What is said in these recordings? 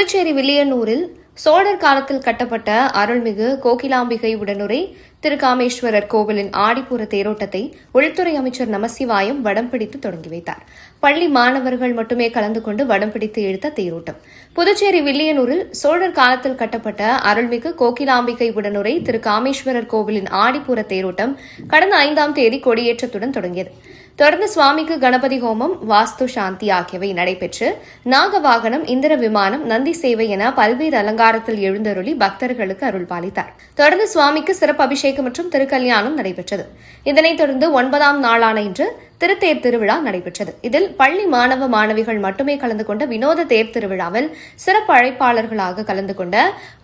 புதுச்சேரி வில்லியனூரில் சோழர் காலத்தில் கட்டப்பட்ட அருள்மிகு கோகிலாம்பிகை உடனுரை திருக்காமேஸ்வரர் கோவிலின் ஆடிப்பூர தேரோட்டத்தை உள்துறை அமைச்சர் நமசிவாயம் வடம் பிடித்து தொடங்கி வைத்தார். பள்ளி மாணவர்கள் மட்டுமே கலந்து கொண்டு வடம் பிடித்து இழுத்த தேரோட்டம். புதுச்சேரி வில்லியனூரில் சோழர் காலத்தில் கட்டப்பட்ட அருள்மிகு கோகிலாம்பிகை உடனுரை திருக்காமேஸ்வரர் கோவிலின் ஆடிப்பூர தேரோட்டம் கடந்த 5ஆம் தேதி கொடியேற்றத்துடன் தொடங்கியது. தொடர்ந்து சுவாமிக்கு கணபதி ஹோமம், வாஸ்து சாந்தி ஆகியவை நடைபெற்று நாகவாகனம், இந்திர விமானம், நந்தி சேவை என பல்வேறு அலங்காரத்தில் எழுந்தருளி பக்தர்களுக்கு அருள் பாலித்தார். தொடர்ந்து சுவாமிக்கு சிறப்பு அபிஷேகம் மற்றும் திருக்கல்யாணம் நடைபெற்றது. இதனைத் தொடர்ந்து 9ஆம் நாளான இன்று திருத்தேர் திருவிழா நடைபெற்றது. இதில் பள்ளி மாணவ மாணவிகள் மட்டுமே கலந்து கொண்ட வினோத தேர் திருவிழாவில் சிறப்பு அழைப்பாளர்களாக கலந்து கொண்ட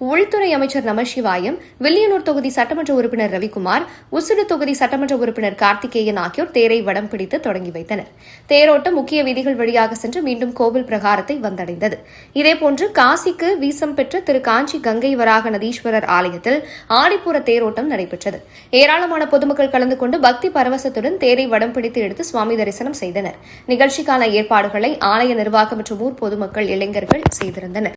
உள்துறை அமைச்சர் நமசிவாயம், வில்லியனூர் தொகுதி சட்டமன்ற உறுப்பினர் ரவிக்குமார், உசுடு தொகுதி சட்டமன்ற உறுப்பினர் கார்த்திகேயன் ஆகியோர் தேரை வடம் பிடித்து தொடங்கி வைத்தனர். தேரோட்டம் முக்கிய வீதிகள் வழியாக சென்று மீண்டும் கோவில் பிரகாரத்தை வந்தடைந்தது. இதேபோன்று காசிக்கு வீசம் பெற்ற திரு காஞ்சி கங்கை வராக நதீஸ்வரர் ஆலயத்தில் ஆடிப்புற தேரோட்டம் நடைபெற்றது. ஏராளமான பொதுமக்கள் கலந்து கொண்டு பக்தி பரவசத்துடன் தேரை வடம் பிடித்து எடுத்து சுவாமி தரிசனம் செய்தனர். நிகழ்ச்சிக்கான ஏற்பாடுகளை ஆலய நிர்வாகம் மற்றும் ஊர் பொதுமக்கள், இளைஞர்கள் செய்திருந்தனர்.